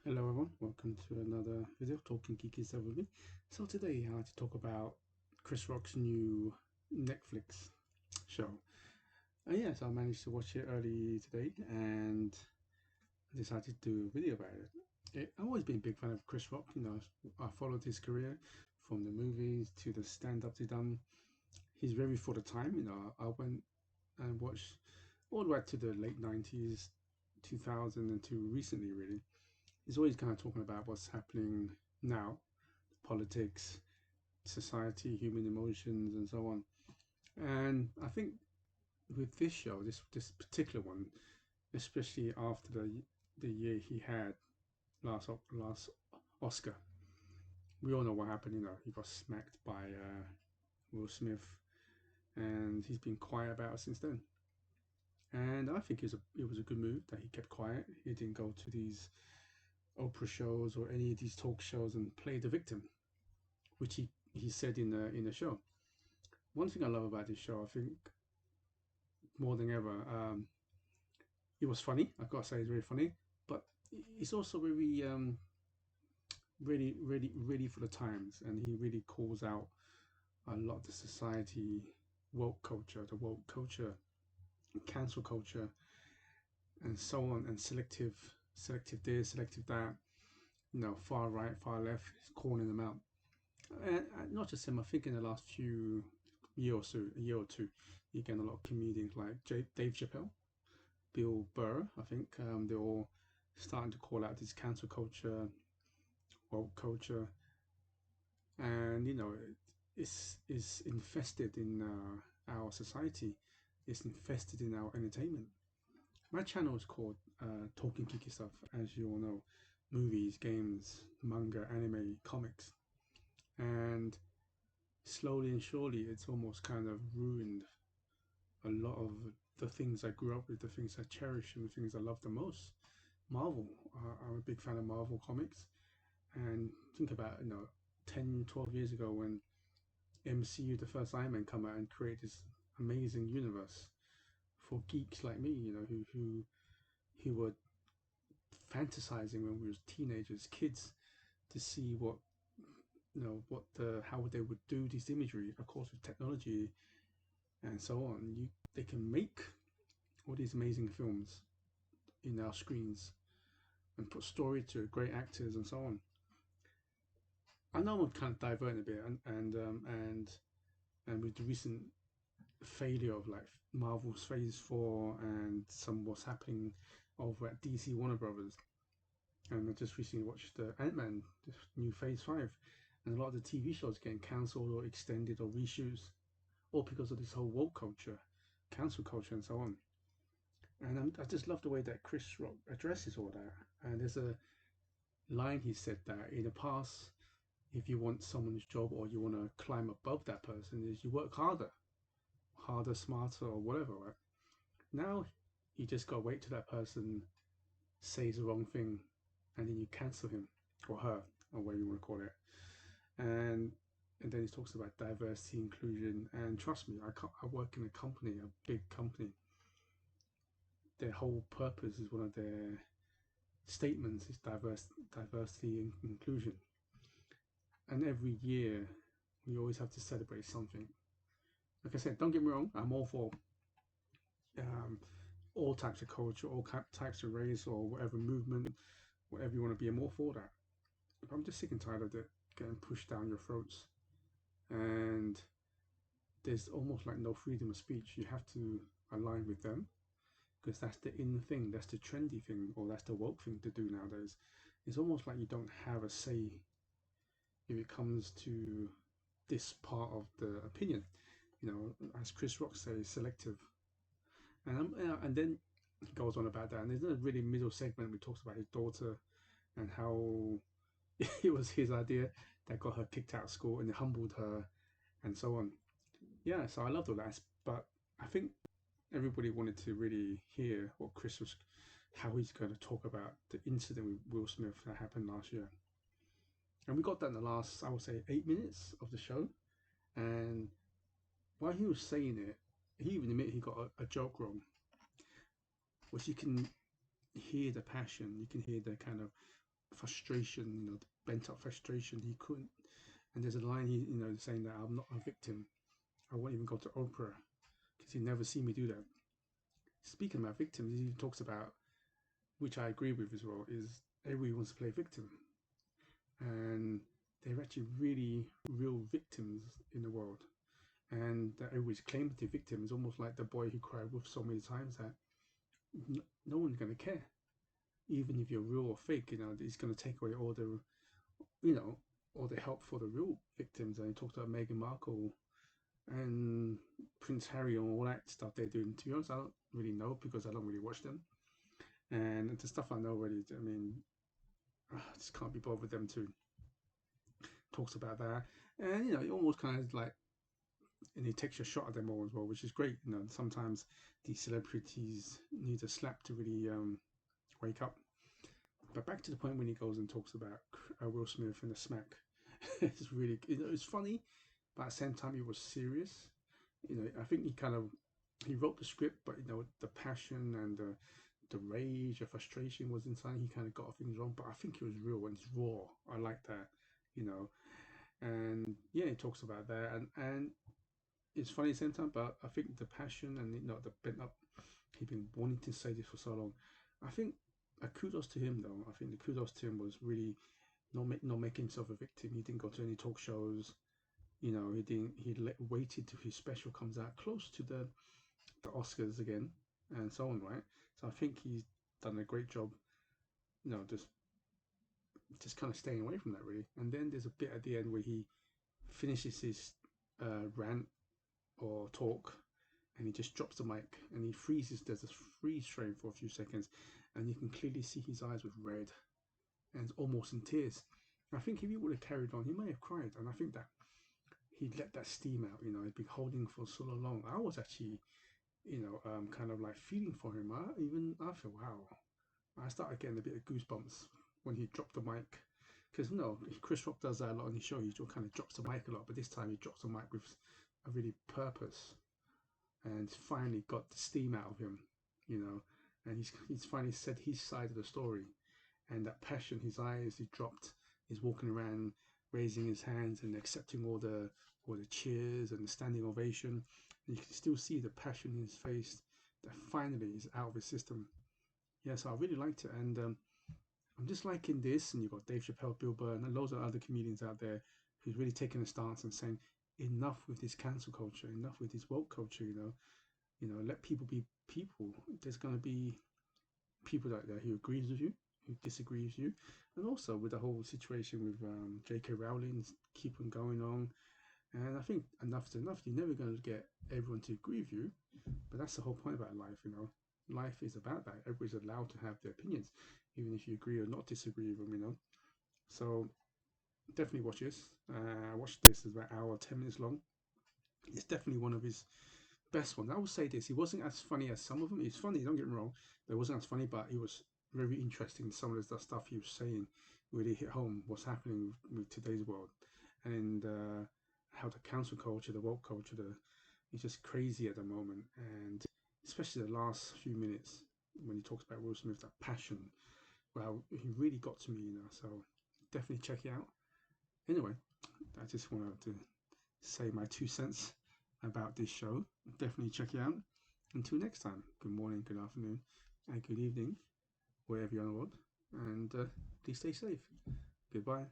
Hello everyone, welcome to another video talking geeky stuff with me. So today I like to talk about Chris Rock's new Netflix show. Yes, I managed to watch it early today and I decided to do a video about it. I've always been a big fan of Chris Rock. I followed his career from the movies to the stand-ups he's done. He's very for the time. I went and watched all the way to the late 90s, 2000 until recently really. He's always kind of talking about what's happening now, politics, society, human emotions, and so on. And I think with this show, this particular one, especially after the year he had last Oscar, we all know what happened. He got smacked by Will Smith, and he's been quiet about it since then. And I think it was a good move that he kept quiet. He didn't go to these Oprah shows or any of these talk shows and play the victim, which he said in the show. One thing I love about this show, I think more than ever, it was funny. I gotta say, it's very funny, but it's also very ready for the times, and he really calls out a lot of the society the woke culture, cancel culture, and so on, and selective this, selective that. Far right, far left, he's calling them out. And not just him. I think in the last a year or two, you get a lot of comedians like Dave Chappelle, Bill Burr. I think they're all starting to call out this cancel culture, woke culture, and it's infested in our society. It's infested in our entertainment. My channel is called Talking Geeky Stuff, as you all know, movies, games, manga, anime, comics, and slowly and surely it's almost kind of ruined a lot of the things I grew up with, the things I cherish, and the things I love the most. Marvel. I'm a big fan of Marvel comics. And think about, 10, 12 years ago when MCU, the first Iron Man, come out and create this amazing universe for geeks like me, who were fantasizing when we were teenagers, kids, to see how they would do this imagery. Of course, with technology and so on, they can make all these amazing films in our screens and put story to it, great actors and so on. I know I'm kind of diverting a bit, and with the recent failure of like Marvel's Phase 4 and some what's happening over at DC Warner Brothers, and I just recently watched Ant-Man, the new Phase 5, and a lot of the TV shows getting cancelled or extended or reshoots, all because of this whole woke culture, cancel culture, and so on. And I just love the way that Chris Rock addresses all that. And there's a line he said that in the past, if you want someone's job or you want to climb above that person, is you work harder, smarter, or whatever. Right? Now, you just gotta wait till that person says the wrong thing, and then you cancel him or her, or whatever you want to call it. And then he talks about diversity, inclusion, and trust me, I work in a company, a big company. Their whole purpose is one of their statements is diversity and inclusion. And every year, we always have to celebrate something. Like I said, don't get me wrong, I'm all for um, all types of culture, all types of race, or whatever movement, whatever you want to be. I'm all for that. But I'm just sick and tired of it getting pushed down your throats. And there's almost like no freedom of speech. You have to align with them because that's the in thing, that's the trendy thing, or that's the woke thing to do nowadays. It's almost like you don't have a say if it comes to this part of the opinion. As Chris Rock says, selective. And then he goes on about that. And there's a really middle segment where he talks about his daughter and how it was his idea that got her kicked out of school and it humbled her and so on. Yeah, so I loved all that. But I think everybody wanted to really hear how he's going to talk about the incident with Will Smith that happened last year. And we got that in the last, I would say, 8 minutes of the show. And while he was saying it, he even admitted he got a joke wrong, which you can hear the passion, you can hear the kind of frustration, the bent up frustration. He couldn't. And there's a line saying that I'm not a victim. I won't even go to opera because he'd never see me do that. Speaking about victims, he talks about, which I agree with as well, is everybody wants to play victim, and they're actually really real victims in the world, and that everybody's claimed to be victim is almost like the boy who cried wolf so many times that no one's going to care, even if you're real or fake. It's going to take away all the you know all the help for the real victims. And he talked about Meghan Markle and Prince Harry and all that stuff they're doing. To be honest, I don't really know because I don't really watch them. And the stuff I know already, I mean, I just can't be bothered with them to talks about that. And it almost kind of like, and he takes a shot at them all as well, which is great. Sometimes these celebrities need a slap to really wake up. But back to the point when he goes and talks about Will Smith and the smack. It's really, it's funny, but at the same time it was serious. I think he wrote the script, but the passion and the rage, the frustration was inside. He kind of got things wrong, but I think it was real and it's raw. I like that, you know. And yeah, he talks about that, and it's funny at the same time. But I think the passion and the bent up, he'd been wanting to say this for so long. I think kudos to him though. I think the kudos to him was really not making himself a victim. He didn't go to any talk shows. He didn't. Waited till his special comes out close to the Oscars again, and so on, right? So I think he's done a great job. Just kind of staying away from that really. And then there's a bit at the end where he finishes his rant or talk, and he just drops the mic and he freezes. There's a freeze frame for a few seconds, and you can clearly see his eyes with red and almost in tears. I think if he would have carried on, he may have cried. And I think that he let that steam out. He'd been holding for so long. I was actually, kind of like feeling for him. I feel, wow. I started getting a bit of goosebumps when he dropped the mic. Because Chris Rock does that a lot on his show. He still kind of drops the mic a lot, but this time he drops the mic with a really purpose, and finally got the steam out of him, and he's finally said his side of the story, and that passion, his eyes, he dropped. He's walking around, raising his hands and accepting all the cheers and the standing ovation. And you can still see the passion in his face that finally is out of his system. Yeah, so I really liked it, and I'm just liking this. And you've got Dave Chappelle, Bill Burr, and loads of other comedians out there who's really taking a stance and saying, enough with this cancel culture, enough with this woke culture. Let people be people. There's going to be people out there who agrees with you, who disagrees with you, and also with the whole situation with J.K. Rowling keep on going on. And I think enough's enough. You're never going to get everyone to agree with you, but that's the whole point about life. Life is about that. Everybody's allowed to have their opinions, even if you agree or not disagree with them. So definitely watch this. I watched this. It's about an hour, 10 minutes long. It's definitely one of his best ones. I will say this: he wasn't as funny as some of them. He's funny, don't get me wrong, but it wasn't as funny. But it was very interesting. Some of the stuff he was saying really hit home what's happening with today's world, and how the cancel culture, the woke culture, it's just crazy at the moment. And especially the last few minutes when he talks about Will Smith, that passion. Well, he really got to me, So definitely check it out. Anyway, I just wanted to say my 2 cents about this show. Definitely check it out. Until next time, good morning, good afternoon, and good evening, wherever you're in the world. And please stay safe. Goodbye.